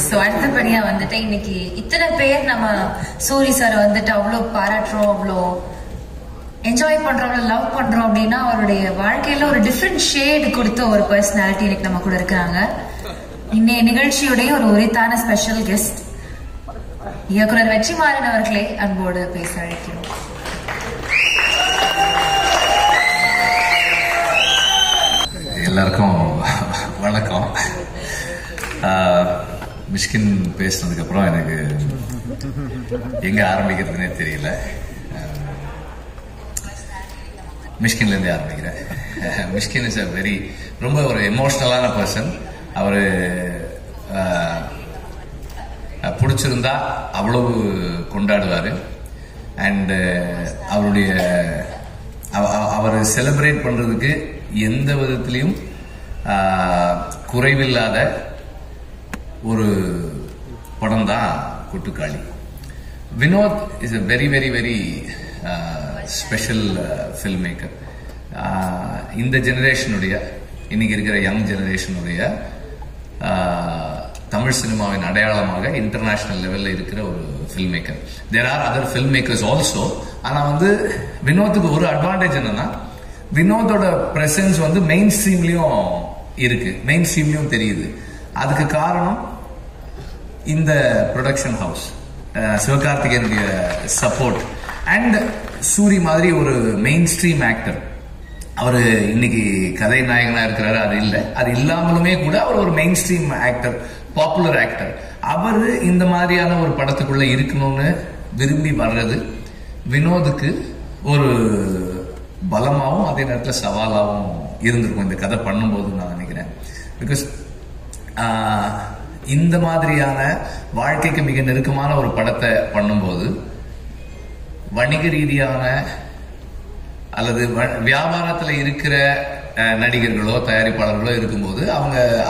So அடுத்தபடியா வந்துட்டு இன்னைக்கு இத்தனை பேர் நம்ம சூரி சார் வந்துட்டு அவ்வளோ பாராட்டுறோம், அவ்வளோ என்ஜாய் பண்றோம், அவ்வளோ லவ் பண்றோம் அப்படின்னா அவருடைய வாழ்க்கையில ஒரு டிஃப்ரெண்ட் ஷேடு கொடுத்த ஒரு பர்சனாலிட்டி இன்னைக்கு நம்ம கூட இருக்கிறாங்க. இன்னைய நிகழ்ச்சியுடைய ஒரு உரித்தான ஸ்பெஷல் கெஸ்ட் இயக்குனர் வெற்றிமாறன் அவர்களை அன்போடு பேச அழைக்கிறோம். எல்லாருக்கும் வணக்கம். மிஷ்கின் பேசுனதுக்கு அப்புறம் எனக்கு எங்க ஆரம்பிக்கிறதுனே தெரியல. மிஷ்கின்ல இருந்தே ஆரம்பிக்கிறேன். மிஷ்கின் இஸ் ரொம்ப ஒரு எமோஷனலான பர்சன். அவரு பிடிச்சிருந்தா அவ்வளவு கொண்டாடுவாரு. அண்ட் அவர் செலிப்ரேட் பண்றதுக்கு எந்த விதத்திலையும் குறைவில்லாத ஒரு படம் தான் Kottukkaali. Vinoth is a very very very special film maker. இந்த ஜெனரேஷனுடைய, இன்னைக்கு இருக்கிற யங் ஜெனரேஷனுடைய தமிழ் சினிமாவின் அடையாளமாக இன்டர்நேஷனல் லெவல்ல இருக்கிற ஒரு film maker. There are other film makers also. ஆனா வினோத்துக்கு ஒரு அட்வான்டேஜ் என்னன்னா, வினோதோட பிரசன்ஸ் மெயின் ஸ்ட்ரீம்லயும் இருக்கு, மெயின் ஸ்ட்ரீம்லயும் தெரியுது. அதுக்கு காரணம் இந்த ப்ரொடக்ஷன் ஹவுஸ், சிவகார்த்திகேயனுடைய சப்போர்ட் அண்ட் சூரி மாதிரி ஒரு மெயின் ஸ்ட்ரீம் ஆக்டர். அவரு இன்னைக்கு கதை நாயகனா இருக்கிறாரு, அது இல்லை. அது இல்லாமலுமே கூட அவர் ஒரு main stream actor, popular actor. அவரு இந்த மாதிரியான ஒரு படத்துக்குள்ள இருக்கணும்னு விரும்பி வர்றது வினோதுக்கு ஒரு பலமாவும் அதே நேரத்தில் சவாலாகவும் இருந்திருக்கும் இந்த கதை பண்ணும்போது நான் நினைக்கிறேன். பிகாஸ் இந்த மாதிரியான வாழ்க்கைக்கு மிக நெருக்கமான ஒரு படத்தை பண்ணும்போது வணிக ரீதியான அல்லது வியாபாரத்தில் இருக்கிற நடிகர்களோ தயாரிப்பாளர்களோ இருக்கும்போது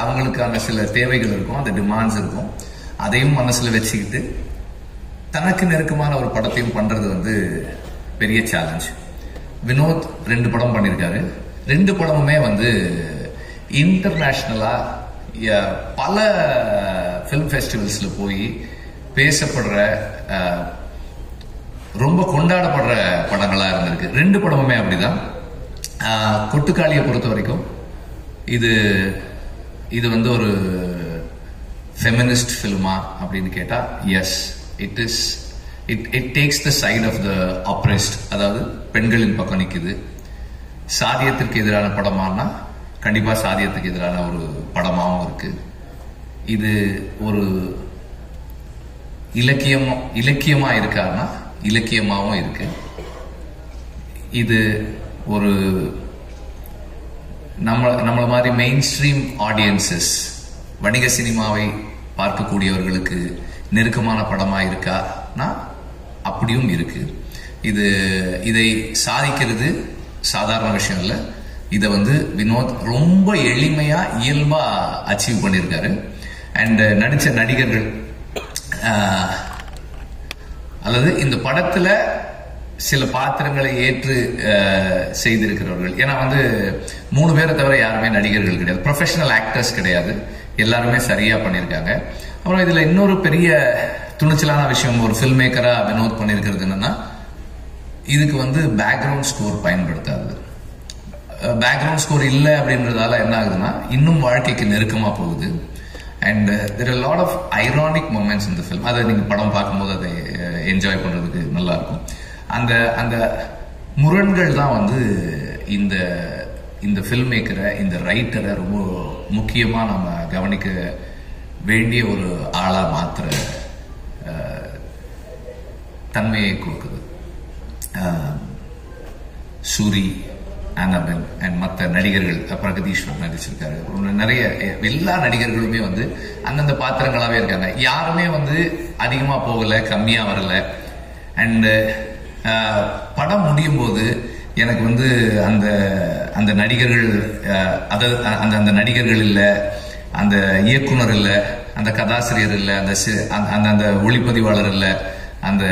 அவங்களுக்கான சில தேவைகள் இருக்கும், அந்த டிமாண்ட்ஸ் இருக்கும். அதையும் மனசுல வச்சுக்கிட்டு தனக்கு நெருக்கமான ஒரு படத்தையும் பண்றது பெரிய சேலஞ்ச். வினோத் 2 படம் பண்ணியிருக்காரு. 2 படமுமே இன்டர்நேஷனலா பல ஃபிலிம் ஃபெஸ்டிவல்ஸ்ல போய் பேசப்படுற, ரொம்ப கொண்டாடப்படுற படங்களா இருந்திருக்கு. 2 படமுமே அப்படிதான். கொட்டுக்காளியை பொறுத்த வரைக்கும் இது ஒரு ஃபெமினிஸ்ட் ஃபில்மா அப்படின்னு கேட்டா yes, it is. It takes the side of the oppressed, அதாவது பெண்களின் பக்கம் நிற்குது. சாதியத்திற்கு எதிரான படமானா கண்டிப்பா சாதியத்துக்கு எதிரான ஒரு படமாவும் இருக்கு. இது ஒரு இலக்கியமா இருக்காருன்னா இலக்கியமாவும் இருக்கு. இது ஒரு நம்மள மாதிரி மெயின் ஸ்ட்ரீம் ஆடியன்சஸ், வணிக சினிமாவை பார்க்கக்கூடியவர்களுக்கு நெருக்கமான படமா இருக்கானா அப்படியும் இருக்கு. இதை சாதிக்கிறது சாதாரண விஷயம் இல்லை. இதை வினோத் ரொம்ப எளிமையா இயல்பா அச்சீவ் பண்ணியிருக்காரு. அண்ட் நடிச்ச நடிகர்கள், அல்லது இந்த படத்துல சில பாத்திரங்களை ஏற்று செய்திருக்கிறவர்கள், ஏன்னா 3 பேரை தவிர யாருமே நடிகர்கள் கிடையாது, ப்ரொஃபஷனல் ஆக்டர்ஸ் கிடையாது. எல்லாருமே சரியா பண்ணியிருக்காங்க. அப்புறம் இதுல இன்னொரு பெரிய துணிச்சலான விஷயம் ஒரு ஃபில்ம் மேக்கரா வினோத் பண்ணியிருக்கிறது என்னன்னா, இதுக்கு பேக்ரவுண்ட் ஸ்கோர் பயன்படுத்தாது. பேக்ரவுண்ட் ஸ்கோர் இல்லை அப்படின்றதால என்ன ஆகுதுன்னா இன்னும் வாழ்க்கைக்கு நெருக்கமா போகுது. And there are a lot of ironic moments in the film. அதை நீங்க படம் பார்க்கும்போது அதை என்ஜாய் பண்றதுக்கு நல்லா இருக்கும். அந்த முரண்கள் தான் இந்த ஃபில்ம் மேக்கரை, இந்த ரைட்டரை ரொம்ப முக்கியமா நம்ம கவனிக்க வேண்டிய ஒரு ஆளா மாத்திர தன்மையை கொடுக்குது. சூரி, ஆனபெல் அண்ட் மற்ற நடிகர்கள், பிரகதீஸ்வர் நடிச்சிருக்காரு. நிறைய எல்லா நடிகர்களுமே அந்தந்த பாத்திரங்களாவே இருக்காங்க. யாருமே அதிகமா போகல, கம்மியா வரல. அண்ட் படம் முடியும் போது எனக்கு அந்த நடிகர்கள், அந்த நடிகர்கள் இல்ல, அந்த இயக்குனர் இல்ல, அந்த கதாசிரியர் இல்ல, அந்த ஒளிப்பதிவாளர் இல்ல, அந்த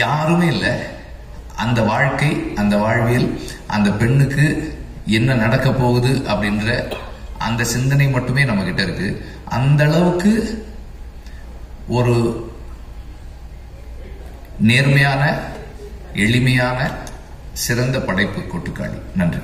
யாருமே இல்லை. அந்த வாழ்க்கை, அந்த வாழ்வியல், அந்த பெண்ணுக்கு என்ன நடக்க போகுது அப்படின்ற அந்த சிந்தனை மட்டுமே நம்ம கிட்ட இருக்கு. அந்த அளவுக்கு ஒரு நேர்மையான, எளிமையான, சிறந்த படைப்பு கொட்டுக்காளி. நன்றி.